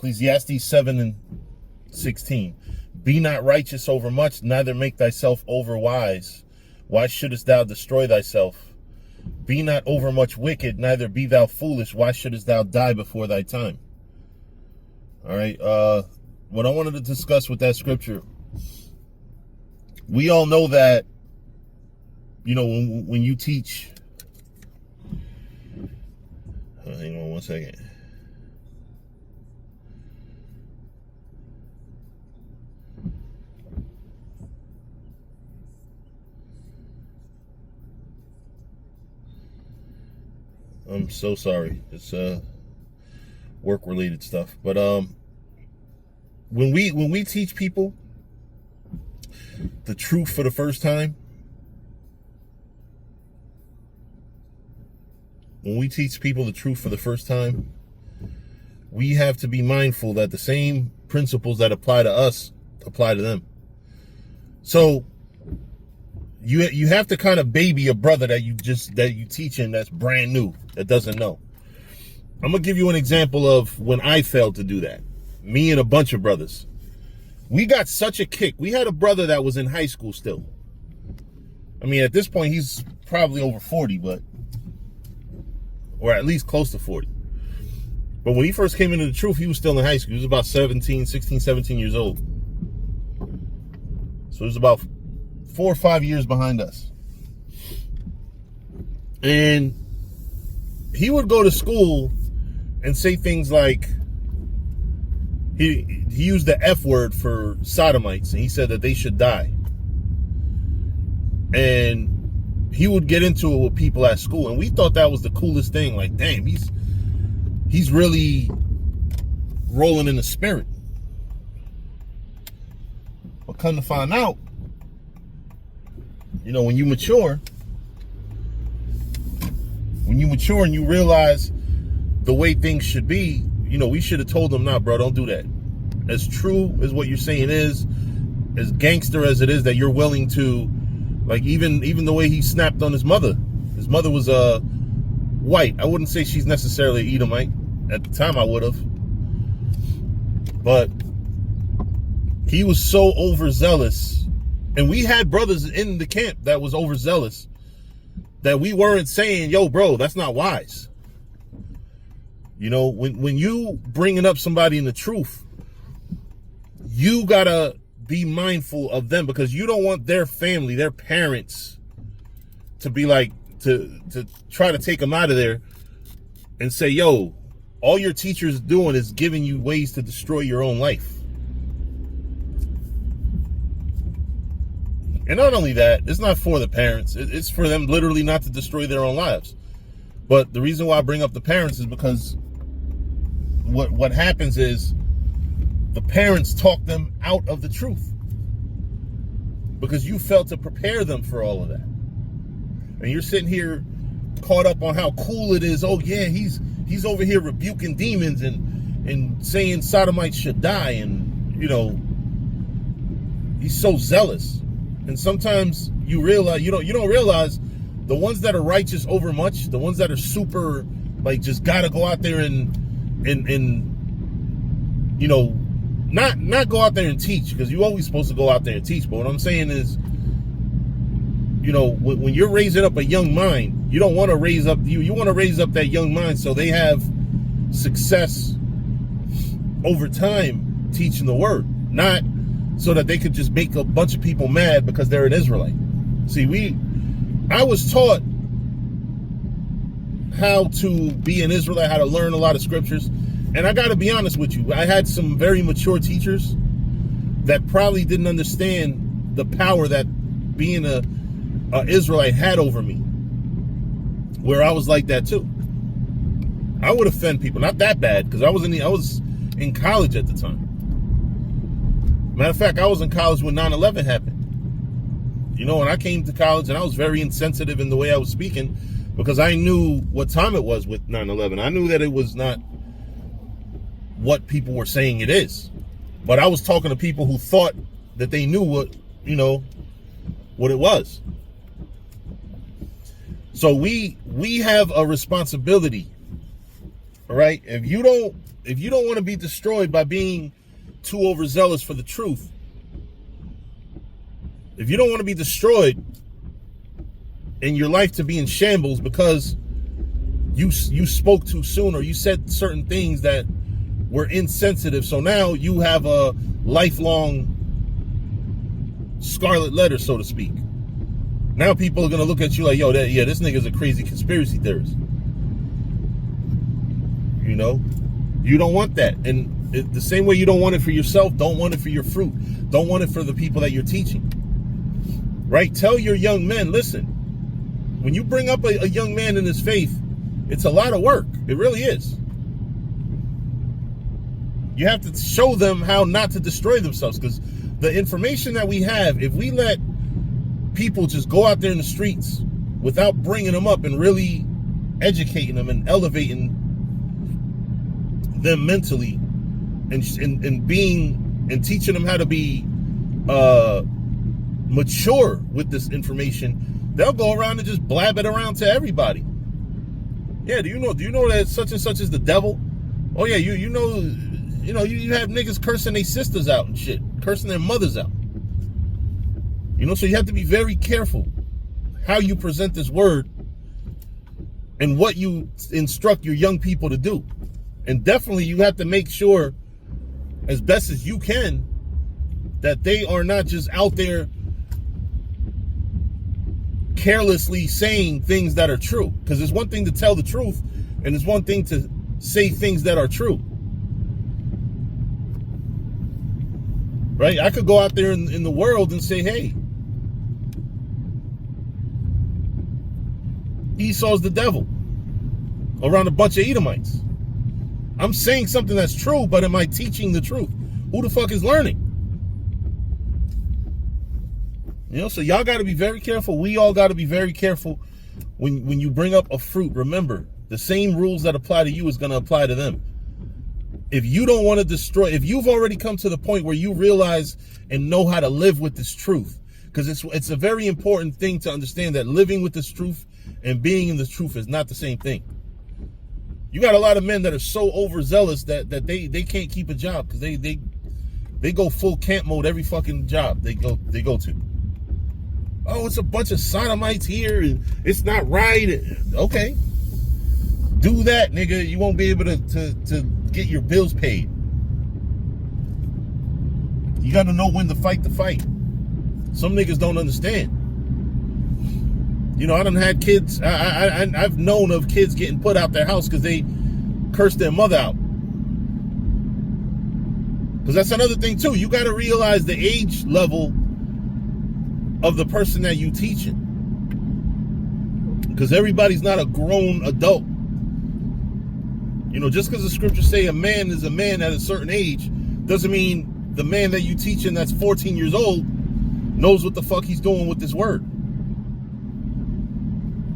Ecclesiastes 7:16. Be not righteous over much, neither make thyself over wise. Why shouldest thou destroy thyself? Be not over much wicked, neither be thou foolish. Why shouldest thou die before thy time? All right. What I wanted to discuss with that scripture, we all know that, when you teach, hang on one second. I'm so sorry. It's work related stuff. But when we teach people the truth for the first time, we have to be mindful that the same principles that apply to us apply to them. So you have to kind of baby a brother that you teaching that's brand new, that doesn't know. I'm gonna give you an example of when I failed to do that. Me and a bunch of brothers. We got such a kick. We had a brother that was in high school still. I mean, at this point, he's probably over 40, or at least close to 40. But when he first came into the truth, he was still in high school. He was about 16, 17 years old. So he was about 4 or 5 years behind us. And he would go to school and say things like, he used the F word for sodomites, and he said that they should die. And he would get into it with people at school, and we thought that was the coolest thing. Like, damn, he's really rolling in the spirit. But come to find out, when you mature and you realize the way things should be, we should have told him, nah, bro, don't do that. As true as what you're saying is, as gangster as it is that you're willing to, like, even the way he snapped on his mother. His mother was white. I wouldn't say she's necessarily an Edomite. At the time I would have. But he was so overzealous. And we had brothers in the camp that was overzealous, that we weren't saying, yo, bro, that's not wise. When you bringing up somebody in the truth, you gotta be mindful of them, because you don't want their family, their parents, to be like, to try to take them out of there and say, yo, all your teacher's doing is giving you ways to destroy your own life. And not only that, it's not for the parents. It's for them literally not to destroy their own lives. But the reason why I bring up the parents is because what happens is the parents talk them out of the truth, because you failed to prepare them for all of that. And you're sitting here caught up on how cool it is. Oh yeah, he's over here rebuking demons and saying sodomites should die, and he's so zealous. And sometimes you realize you don't realize the ones that are righteous over much, the ones that are super, like, just gotta go out there and not go out there and teach, because you're always supposed to go out there and teach. But what I'm saying is, when you're raising up a young mind, you don't want to raise up you want to raise up that young mind so they have success over time teaching the word, not so that they could just make a bunch of people mad because they're an Israelite. See, I was taught how to be an Israelite, how to learn a lot of scriptures. And I got to be honest with you, I had some very mature teachers that probably didn't understand the power that being a Israelite had over me, where I was like that too. I would offend people, not that bad, because I was in college at the time. Matter of fact, I was in college when 9/11 happened. When I came to college, and I was very insensitive in the way I was speaking, because I knew what time it was with 9/11. I knew that it was not what people were saying it is. But I was talking to people who thought that they knew what it was. So we have a responsibility, all right? If if you don't want to be destroyed by being too overzealous for the truth, if you don't want to be destroyed and your life to be in shambles because you spoke too soon or you said certain things that were insensitive, so now you have a lifelong scarlet letter, so to speak. Now people are going to look at you like, yo, this nigga's a crazy conspiracy theorist. You know, you don't want that. And the same way you don't want it for yourself, don't want it for your fruit. Don't want it for the people that you're teaching. Right? Tell your young men, listen, when you bring up a young man in his faith, it's a lot of work. It really is. You have to show them how not to destroy themselves, because the information that we have, if we let people just go out there in the streets without bringing them up and really educating them and elevating them mentally and being and teaching them how to be mature with this information, they'll go around and just blab it around to everybody. Yeah, do you know that such and such is the devil? Oh yeah, you have niggas cursing their sisters out and shit, cursing their mothers out. You know, so you have to be very careful how you present this word and what you instruct your young people to do. And definitely you have to make sure, as best as you can, that they are not just out there carelessly saying things that are true. Because it's one thing to tell the truth, and it's one thing to say things that are true. Right? I could go out there in the world and say, hey, Esau's the devil around a bunch of Edomites. I'm saying something that's true, but am I teaching the truth? Who the fuck is learning? You know, so y'all got to be very careful. We all got to be very careful when you bring up a fruit. Remember, the same rules that apply to you is going to apply to them. If you don't want to destroy, if you've already come to the point where you realize and know how to live with this truth, because it's a very important thing to understand that living with this truth and being in the truth is not the same thing. You got a lot of men that are so overzealous that they can't keep a job because they go full camp mode every fucking job they go to. Oh, it's a bunch of sodomites here and it's not right. Okay. Do that, nigga. You won't be able to get your bills paid. You got to know when to fight the fight. Some niggas don't understand. You know, I done had kids. I've known of kids getting put out their house because they cursed their mother out. Because that's another thing too. You got to realize the age level of the person that you teaching. Because everybody's not a grown adult. You know, just because the scriptures say a man is a man at a certain age doesn't mean the man that you teaching that's 14 years old knows what the fuck he's doing with this word.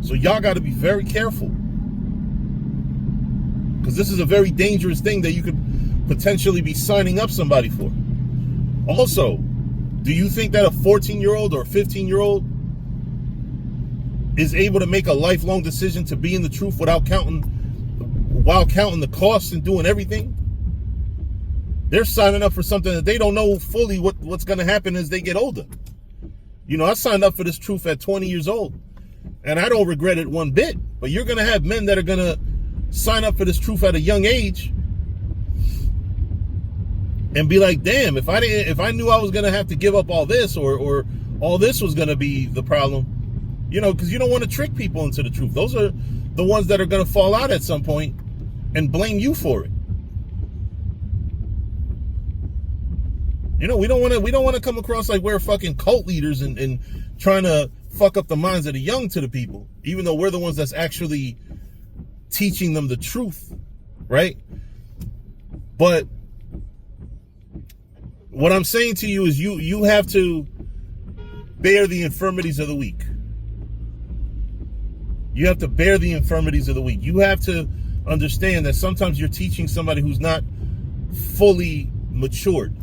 So y'all got to be very careful, because this is a very dangerous thing that you could potentially be signing up somebody for. Also, do you think that a 14-year-old or a 15-year-old is able to make a lifelong decision to be in the truth while counting the costs and doing everything? They're signing up for something that they don't know fully what's going to happen as they get older. You know, I signed up for this truth at 20 years old. And I don't regret it one bit. But you're going to have men that are going to sign up for this truth at a young age and be like, damn, if I knew I was going to have to give up all this or all this was going to be the problem, you know, because you don't want to trick people into the truth. Those are the ones that are going to fall out at some point and blame you for it. You know, we don't want to come across like we're fucking cult leaders and trying to fuck up the minds of the young to the people, even though we're the ones that's actually teaching them the truth, right? But what I'm saying to you is you have to bear the infirmities of the weak. You have to bear the infirmities of the weak. You have to understand that sometimes you're teaching somebody who's not fully matured.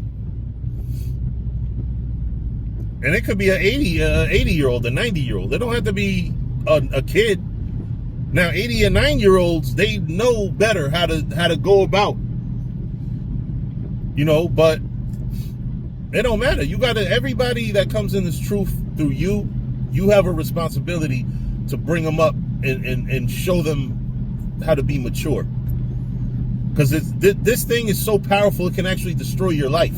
And it could be an 80-year-old, a 90-year-old. They don't have to be a kid. Now, 80 and 9-year-olds, they know better how to go about But it don't matter. Everybody that comes in this truth through you have a responsibility to bring them up and show them how to be mature. Because this thing is so powerful, it can actually destroy your life.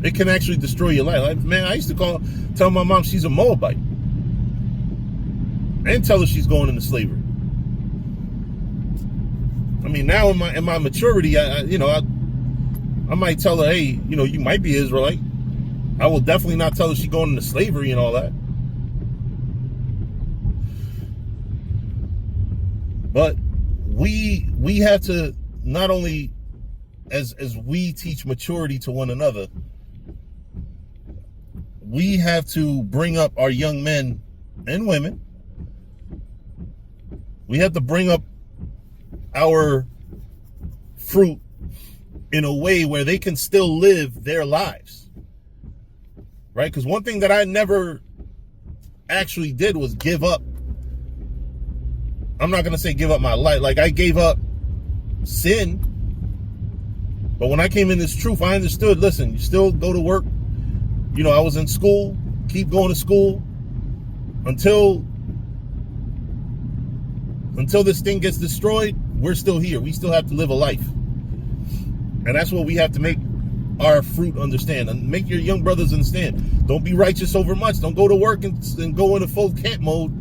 It can actually destroy your life. Man, I used to tell my mom she's a Moabite. And tell her she's going into slavery. I mean, now in my maturity, I might tell her, hey, you might be Israelite. I will definitely not tell her she's going into slavery and all that. But we have to, not only as we teach maturity to one another, we have to bring up our young men and women. We have to bring up our fruit in a way where they can still live their lives. Right? Because one thing that I never actually did was give up. I'm not going to say give up my life. Like, I gave up sin. But when I came in this truth, I understood, listen, you still go to work. I was in school, keep going to school until this thing gets destroyed. We're still here. We still have to live a life. And that's what we have to make our fruit understand, and make your young brothers understand. Don't be righteous over much. Don't go to work and go into full camp mode.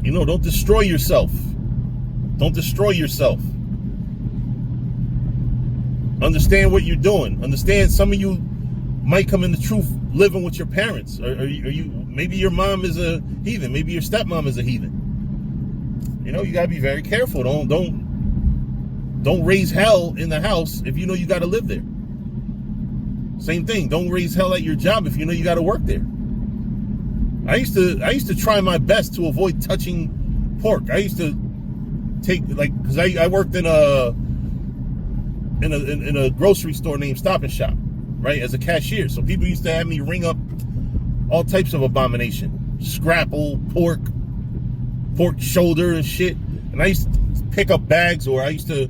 Don't destroy yourself. Don't destroy yourself. Understand what you're doing. Understand some of you might come in the truth living with your parents. Or you maybe your mom is a heathen. Maybe your stepmom is a heathen. You gotta be very careful. Don't raise hell in the house if you know you gotta live there. Same thing. Don't raise hell at your job if you know you gotta work there. I used to try my best to avoid touching pork. I used to take, because I worked in a grocery store named Stop and Shop, right, as a cashier. So people used to have me ring up all types of abomination, scrapple, pork shoulder and shit. And I used to pick up bags, or I used to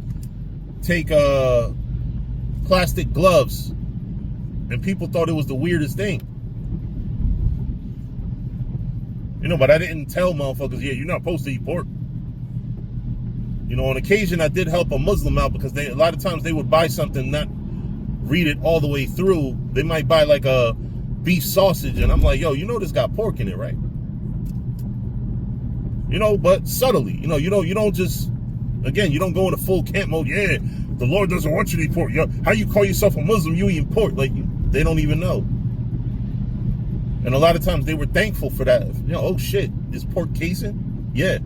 take plastic gloves, and people thought it was the weirdest thing. But I didn't tell motherfuckers, yeah, you're not supposed to eat pork. On occasion, I did help a Muslim out, because a lot of times they would buy something, not read it all the way through. They might buy like a beef sausage, and I'm like, yo, this got pork in it, right? But subtly, you don't just, again, you don't go into full camp mode. Yeah, the Lord doesn't want you to eat pork. How you call yourself a Muslim, you eating pork? Like, they don't even know. And a lot of times they were thankful for that. Oh shit, is pork casing? Yeah.